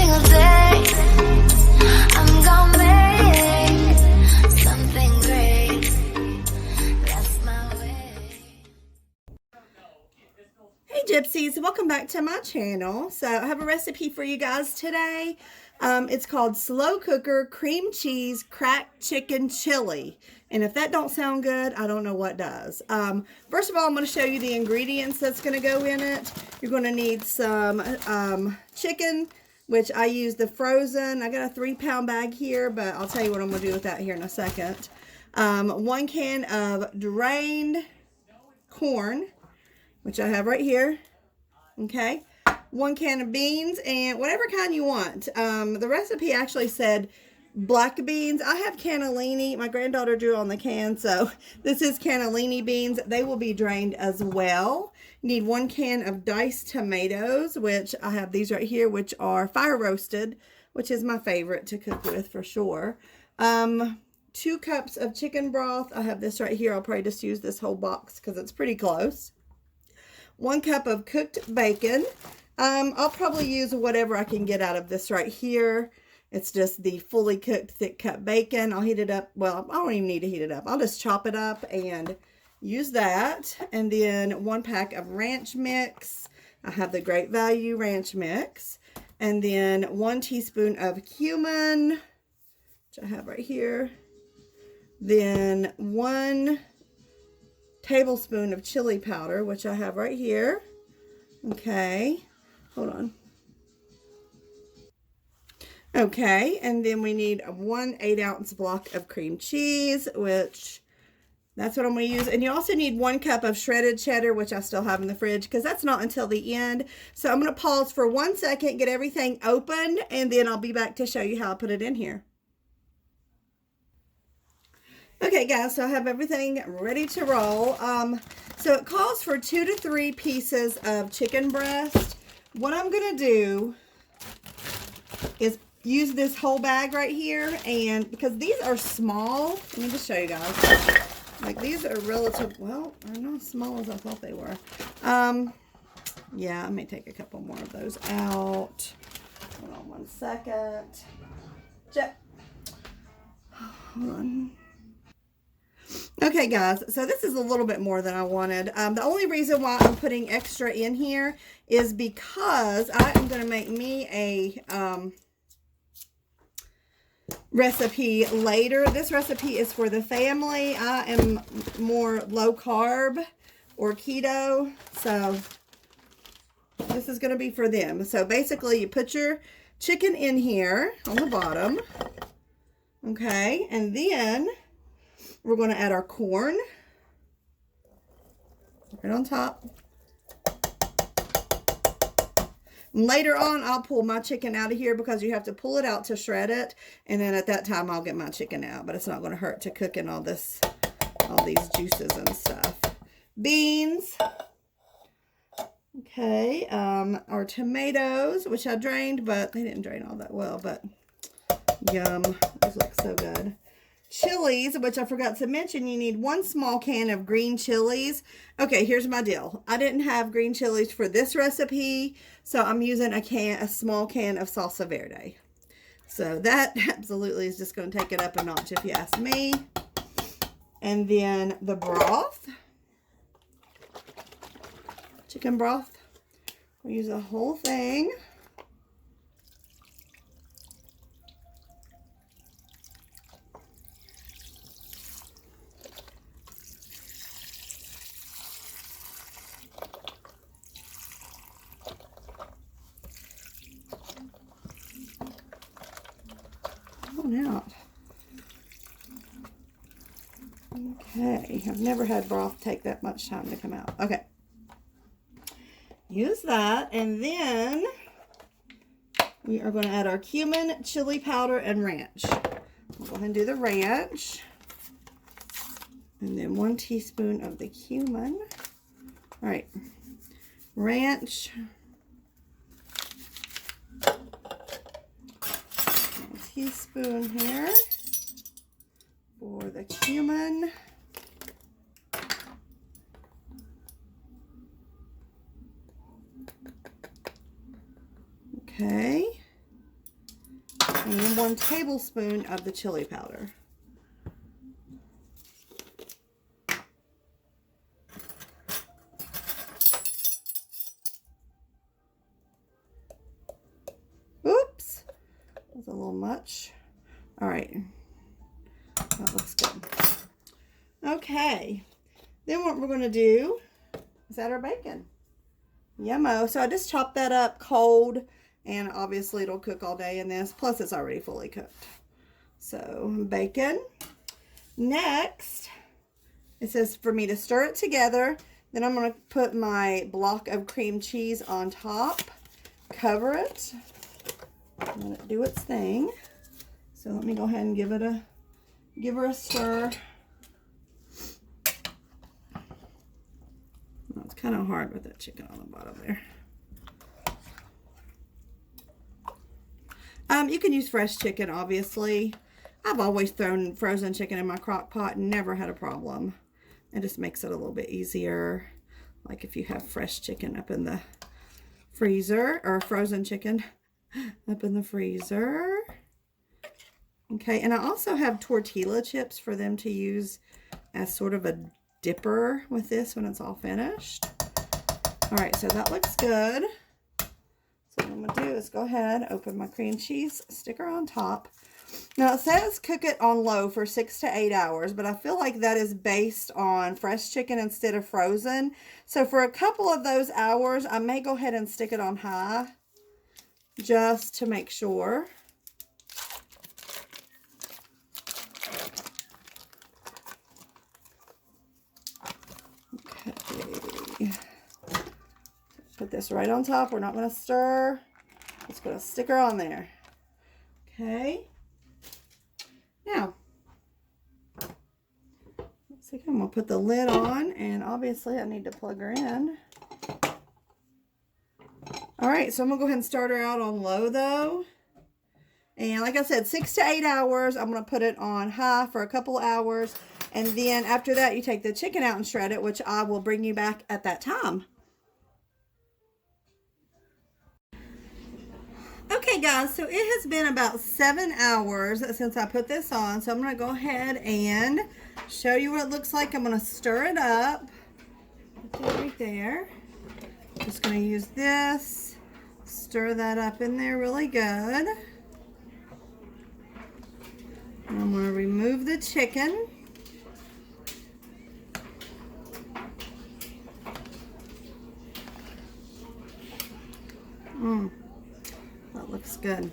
single day. I'm gonna make something great. That's my way. Hey Gypsies, welcome back to my channel. So I have a recipe for you guys today. It's called slow cooker cream cheese cracked chicken chili. And if that don't sound good, I don't know what does. First of all, I'm going to show you the ingredients that's going to go in it. You're going to need some chicken, which I use the frozen. I got a 3-pound bag here, but I'll tell you what I'm going to do with that here in a second. 1 can of drained corn, which I have right here. Okay, 1 can of beans, and whatever kind you want. The recipe actually said black beans. I have cannellini. My granddaughter drew on the can, so this is cannellini beans. They will be drained as well. You need 1 can of diced tomatoes, which I have these right here, which are fire roasted, which is my favorite to cook with for sure. 2 cups of chicken broth. I have this right here. I'll probably just use this whole box because it's pretty close. 1 cup of cooked bacon. I'll probably use whatever I can get out of this right here. It's just the fully cooked thick cut bacon. I'll heat it up. Well, I don't even need to heat it up. I'll just chop it up and use that. And then 1 pack of ranch mix. I have the Great Value ranch mix. And then 1 teaspoon of cumin, which I have right here. Then 1 tablespoon of chili powder, which I have right here. Okay, hold on. Okay, and then we need 1 8-ounce block of cream cheese, which that's what I'm going to use. And you also need 1 cup of shredded cheddar, which I still have in the fridge because that's not until the end. So I'm going to pause for 1 second, get everything open, and then I'll be back to show you how I put it in here. Okay guys, so I have everything ready to roll. So it calls for 2 to 3 pieces of chicken breast. What I'm going to do is use this whole bag right here, and because these are small, let me just show you guys. Like these are relative, well, they're not as small as I thought they were. Yeah, I may take a couple more of those out. Hold on 1 second. Hold on. Okay guys, so this is a little bit more than I wanted. The only reason why I'm putting extra in here is because I am going to make me a recipe later. This recipe is for the family. I am more low carb or keto, so this is going to be for them. So basically you put your chicken in here on the bottom. Okay, and then we're going to add our corn right on top. Later on, I'll pull my chicken out of here because you have to pull it out to shred it. And then at that time, I'll get my chicken out. But it's not going to hurt to cook in all these juices and stuff. Beans. Okay. Our tomatoes, which I drained, but they didn't drain all that well. But yum. Those look so good. Chilies, which I forgot to mention, you need 1 small can of green chilies. Okay, here's my deal. I didn't have green chilies for this recipe, so I'm using a small can of salsa verde. So that absolutely is just going to take it up a notch if you ask me. And then the broth, chicken broth. We'll use the whole thing. Out. Okay, I've never had broth take that much time to come out. Okay, use that, and then we are going to add our cumin, chili powder, and ranch. We'll go ahead and do the ranch, and then 1 teaspoon of the cumin. All right, ranch. Teaspoon here for the cumin. Okay. 1 tablespoon of the chili powder. Oops, that's a little much. All right, that looks good. Okay, then what we're going to do is add our bacon. Yummo. So I just chopped that up cold, and obviously it'll cook all day in this. Plus it's already fully cooked. So bacon. Next, it says for me to stir it together. Then I'm going to put my block of cream cheese on top. Cover it. Let it do its thing. So let me go ahead and give her a stir. Well, it's kind of hard with that chicken on the bottom there. You can use fresh chicken, obviously. I've always thrown frozen chicken in my crock pot and never had a problem. It just makes it a little bit easier. Like if you have fresh chicken up in the freezer, or frozen chicken up in the freezer. Okay, and I also have tortilla chips for them to use as sort of a dipper with this when it's all finished. All right, so that looks good. So what I'm gonna do is go ahead, open my cream cheese sticker on top. Now it says cook it on low for 6 to 8 hours, but I feel like that is based on fresh chicken instead of frozen. So for a couple of those hours, I may go ahead and stick it on high just to make sure. Okay. Put this right on top. We're not going to stir. Just going to stick her on there. Okay. Now, let's see. I'm going to put the lid on, and obviously I need to plug her in. All right, so I'm going to go ahead and start her out on low though. And like I said, 6 to 8 hours. I'm going to put it on high for a couple hours. And then after that, you take the chicken out and shred it, which I will bring you back at that time. Okay guys, so it has been about 7 hours since I put this on. So I'm going to go ahead and show you what it looks like. I'm going to stir it up. Put it right there. Just going to use this. Stir that up in there really good. And I'm going to remove the chicken. That looks good.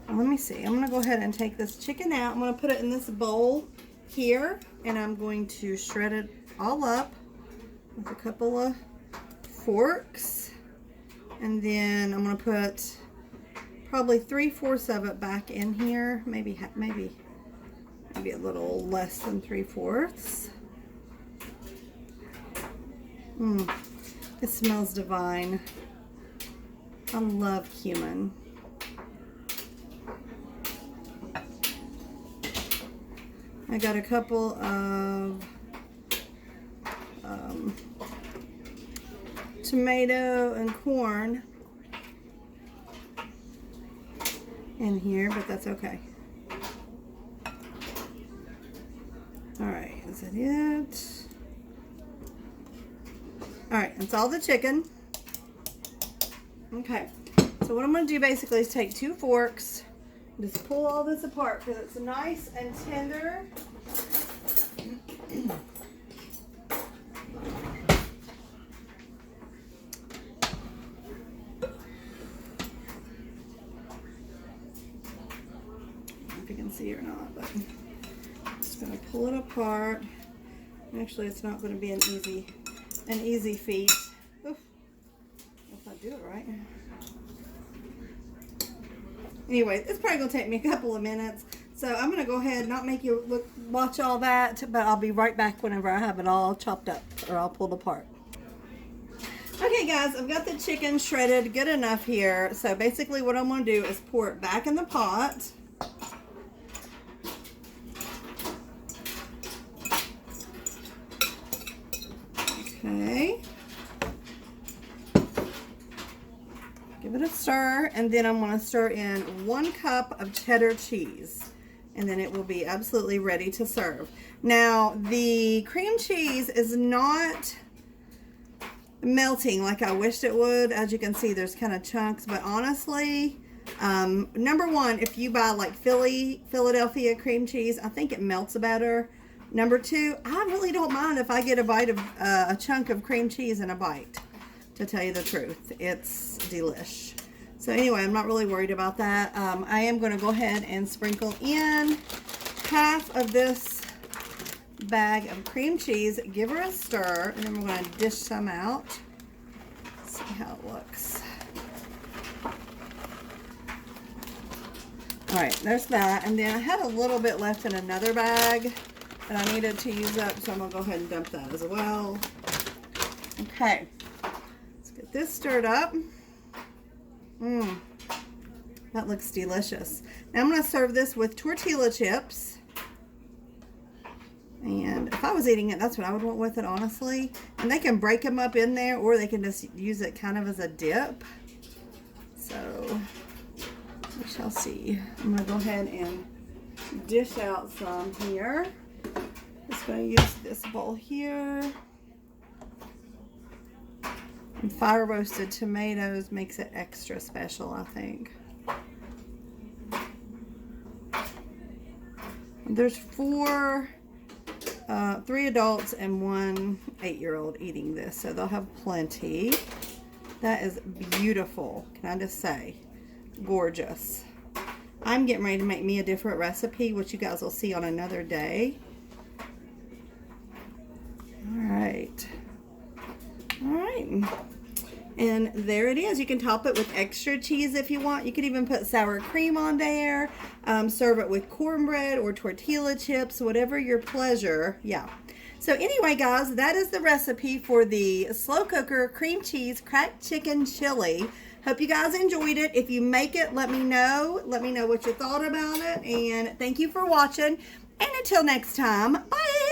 Now, let me see. I'm going to go ahead and take this chicken out. I'm going to put it in this bowl here, and I'm going to shred it all up with a couple of forks. And then I'm going to put probably 3/4 of it back in here. Maybe a little less than 3/4. It smells divine. I love cumin. I got a couple of tomato and corn in here, but that's okay. All right, is that it? All right, that's all the chicken. Okay, so what I'm going to do basically is take 2 forks, just pull all this apart because it's nice and tender. If you can see or not, but I'm just going to pull it apart. Actually, it's not going to be an easy feat. Oof. If I do it right. Anyway, it's probably going to take me a couple of minutes. So I'm going to go ahead and not make you watch all that, but I'll be right back whenever I have it all chopped up or all pulled apart. Okay guys, I've got the chicken shredded good enough here. So basically what I'm going to do is pour it back in the pot. Okay. Give it a stir, and then I'm going to stir in 1 cup of cheddar cheese, and then it will be absolutely ready to serve. Now, the cream cheese is not melting like I wished it would. As you can see, there's kind of chunks, but honestly, number one, if you buy like Philadelphia cream cheese, I think it melts better. Number two, I really don't mind if I get a bite of a chunk of cream cheese in a bite, to tell you the truth. It's delish. So anyway, I'm not really worried about that. I am going to go ahead and sprinkle in half of this bag of cream cheese, give her a stir, and then we're going to dish some out. See how it looks. All right, there's that. And then I had a little bit left in another bag that I needed to use up, so I'm going to go ahead and dump that as well. Okay, let's get this stirred up. That looks delicious. Now I'm going to serve this with tortilla chips. And if I was eating it, that's what I would want with it, honestly. And they can break them up in there, or they can just use it kind of as a dip. So, we shall see. I'm going to go ahead and dish out some here. Just going to use this bowl here. And fire roasted tomatoes makes it extra special, I think. There's 3 adults and 1 8-year-old eating this, so they'll have plenty. That is beautiful, can I just say? Gorgeous. I'm getting ready to make me a different recipe, which you guys will see on another day. Alright. Alright. And there it is. You can top it with extra cheese if you want. You could even put sour cream on there. Serve it with cornbread or tortilla chips, whatever your pleasure. Yeah. So anyway, guys, that is the recipe for the slow cooker cream cheese cracked chicken chili. Hope you guys enjoyed it. If you make it, let me know. Let me know what you thought about it. And thank you for watching. And until next time, bye.